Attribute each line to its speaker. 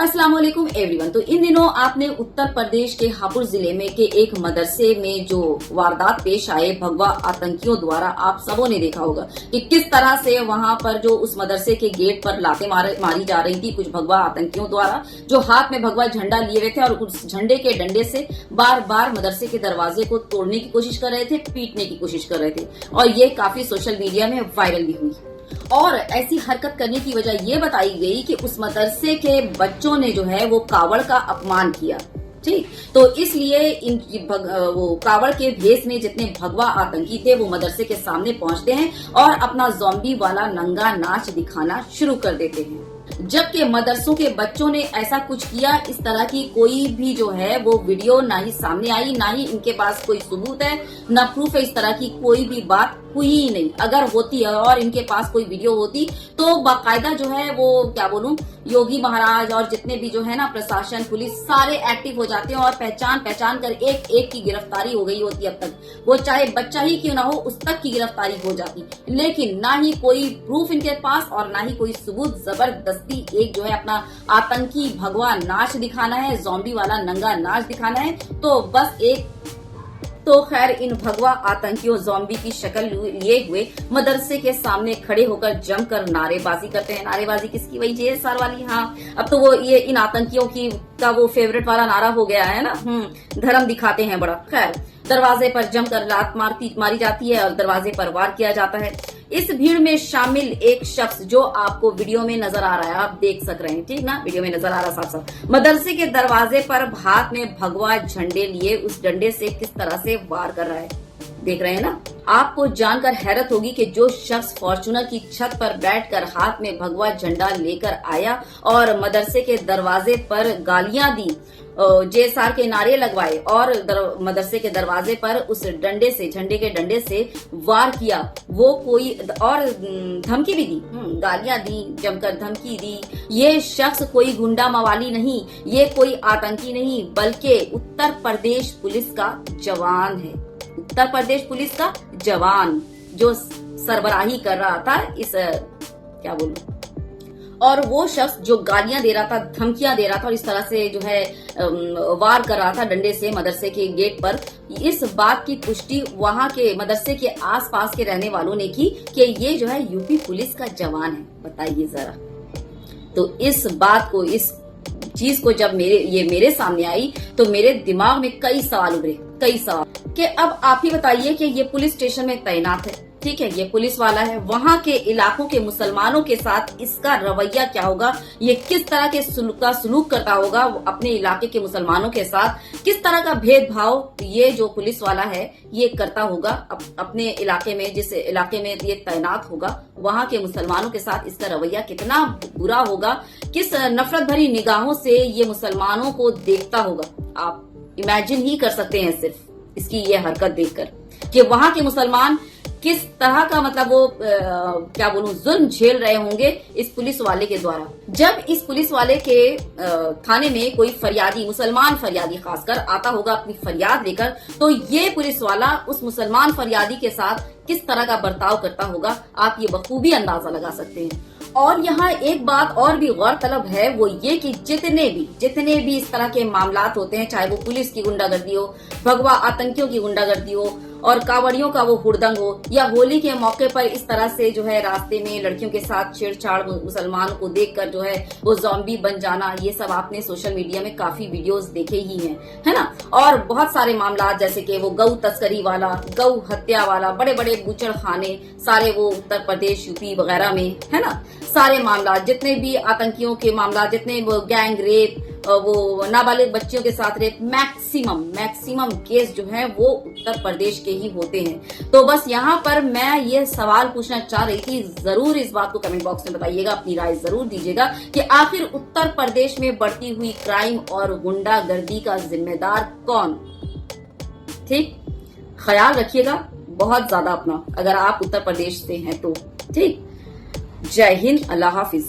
Speaker 1: अस्सलाम वालेकुम एवरीवन। तो इन दिनों आपने उत्तर प्रदेश के हापुड़ जिले में के एक मदरसे में जो वारदात पेश आए भगवा आतंकियों द्वारा, आप सबों ने देखा होगा कि किस तरह से वहां पर जो उस मदरसे के गेट पर लातें मारी जा रही थी कुछ भगवा आतंकियों द्वारा, जो हाथ में भगवा झंडा लिए हुए थे और उस झंडे के डंडे से बार बार मदरसे के दरवाजे को तोड़ने की कोशिश कर रहे थे, पीटने की कोशिश कर रहे थे और ये काफी सोशल मीडिया में वायरल भी हुई। और ऐसी हरकत करने की वजह ये बताई गई कि उस मदरसे के बच्चों ने जो है वो कावड़ का अपमान किया। ठीक, तो इसलिए वो कावड़ के भेष में जितने भगवा आतंकी थे वो मदरसे के सामने पहुंचते हैं और अपना ज़ॉम्बी वाला नंगा नाच दिखाना शुरू कर देते हैं। जबकि मदरसों के बच्चों ने ऐसा कुछ किया, इस तरह की कोई भी जो है वो वीडियो ना ही सामने आई, ना ही इनके पास कोई सबूत है, ना प्रूफ है। इस तरह की कोई भी बात हुई ही नहीं। अगर होती है और इनके पास कोई वीडियो होती तो बाकायदा जो है वो क्या बोलूं, योगी महाराज और जितने भी जो है ना प्रशासन, पुलिस, सारे एक्टिव हो जाते हैं और पहचान कर एक एक की गिरफ्तारी हो गई होती। अब तक वो चाहे बच्चा ही क्यों ना हो उस तक की गिरफ्तारी हो जाती, लेकिन ना ही कोई प्रूफ इनके पास और ना ही कोई सबूत। जबरदस्ती एक जो है अपना आतंकी भगवा नाच दिखाना है, ज़ॉम्बी वाला नंगा नाच दिखाना है। तो बस एक तो खैर इन भगवा आतंकियों ज़ॉम्बी की शक्ल लिए हुए मदरसे के सामने खड़े होकर जमकर नारेबाजी करते हैं। नारेबाजी किसकी? वही JSR वाली। हाँ, अब तो वो ये इन आतंकियों का वो फेवरेट वाला नारा हो गया है ना, धर्म दिखाते हैं बड़ा। खैर, दरवाजे पर जमकर लात मारी जाती है और दरवाजे पर वार किया जाता है। इस भीड़ में शामिल एक शख्स जो आपको वीडियो में नजर आ रहा है, आप देख सक रहे हैं, ठीक ना, वीडियो में नजर आ रहा साफ साफ, मदरसे के दरवाजे पर हाथ में भगवा झंडे लिए उस डंडे से किस तरह से वार कर रहा है, देख रहे हैं ना। आपको जानकर हैरत होगी कि जो शख्स फॉर्च्यूनर की छत पर बैठकर हाथ में भगवा झंडा लेकर आया और मदरसे के दरवाजे पर गालियां दी, JSR के नारे लगवाए और मदरसे के दरवाजे पर उस डंडे से, झंडे के डंडे से वार किया, वो कोई और धमकी भी दी, गालियां दी, जमकर धमकी दी। ये शख्स कोई गुंडा मवाली नहीं, ये कोई आतंकी नहीं, बल्कि उत्तर प्रदेश पुलिस का जवान है। उत्तर प्रदेश पुलिस का जवान जो सरबराही कर रहा था इस क्या बोलूं, और वो शख्स जो गालियां दे रहा था, धमकियां दे रहा था और इस तरह से जो है वार कर रहा था डंडे से मदरसे के गेट पर। इस बात की पुष्टि वहां के मदरसे के आसपास के रहने वालों ने की कि ये जो है यूपी पुलिस का जवान है। बताइए जरा। तो इस बात को, इस चीज को जब मेरे सामने आई तो मेरे दिमाग में कई सवाल उभरे, कई सवाल कि अब आप ही बताइए कि ये पुलिस स्टेशन में तैनात है, ठीक है, ये पुलिस वाला है, वहां के इलाकों के मुसलमानों के साथ इसका रवैया क्या होगा, ये किस तरह के सलूक करता होगा अपने इलाके के मुसलमानों के साथ, किस तरह का भेदभाव ये जो पुलिस वाला है ये करता होगा अपने इलाके में, जिस इलाके में ये तैनात होगा वहां के मुसलमानों के साथ इसका रवैया कितना बुरा होगा, किस नफरत भरी निगाहों से ये मुसलमानों को देखता होगा। आप इमेजिन ही कर सकते हैं सिर्फ इसकी ये हरकत देखकर कि वहां के मुसलमान किस तरह का मतलब वो क्या बोलूं जुल्म झेल रहे होंगे इस पुलिस वाले के द्वारा। जब इस पुलिस वाले के थाने में कोई फरियादी, मुसलमान फरियादी खासकर आता होगा अपनी फरियाद लेकर, तो ये पुलिस वाला उस मुसलमान फरियादी के साथ किस तरह का बर्ताव करता होगा, आप ये बखूबी अंदाजा लगा सकते हैं। और यहाँ एक बात और भी गौरतलब है, वो ये कि जितने भी इस तरह के मामलात होते हैं, चाहे वो पुलिस की गुंडागर्दी हो, भगवा आतंकियों की गुंडागर्दी हो और कावड़ियों का वो हुड़दंग हो, या होली के मौके पर इस तरह से जो है रास्ते में लड़कियों के साथ छेड़छाड़, मुसलमान को देखकर जो है वो ज़ॉम्बी बन जाना, ये सब आपने सोशल मीडिया में काफी वीडियोस देखे ही हैं, है ना। और बहुत सारे मामला जैसे कि वो गौ तस्करी वाला, गौ हत्या वाला, बड़े बड़े बूचड़ खाने सारे वो उत्तर प्रदेश, यूपी वगैरह में, है ना। सारे मामला, जितने भी आतंकियों के मामला, जितने वो गैंग रेप, वो नाबालिग बच्चियों के साथ रेप, मैक्सिमम केस जो है वो उत्तर प्रदेश के ही होते हैं। तो बस यहाँ पर मैं ये सवाल पूछना चाह रही थी, जरूर इस बात को कमेंट बॉक्स में बताइएगा, अपनी राय जरूर दीजिएगा कि आखिर उत्तर प्रदेश में बढ़ती हुई क्राइम और गुंडागर्दी का जिम्मेदार कौन। ठीक, ख्याल रखिएगा बहुत ज्यादा अपना, अगर आप उत्तर प्रदेश से हैं तो। ठीक, जय हिंद, अल्लाह हाफिज।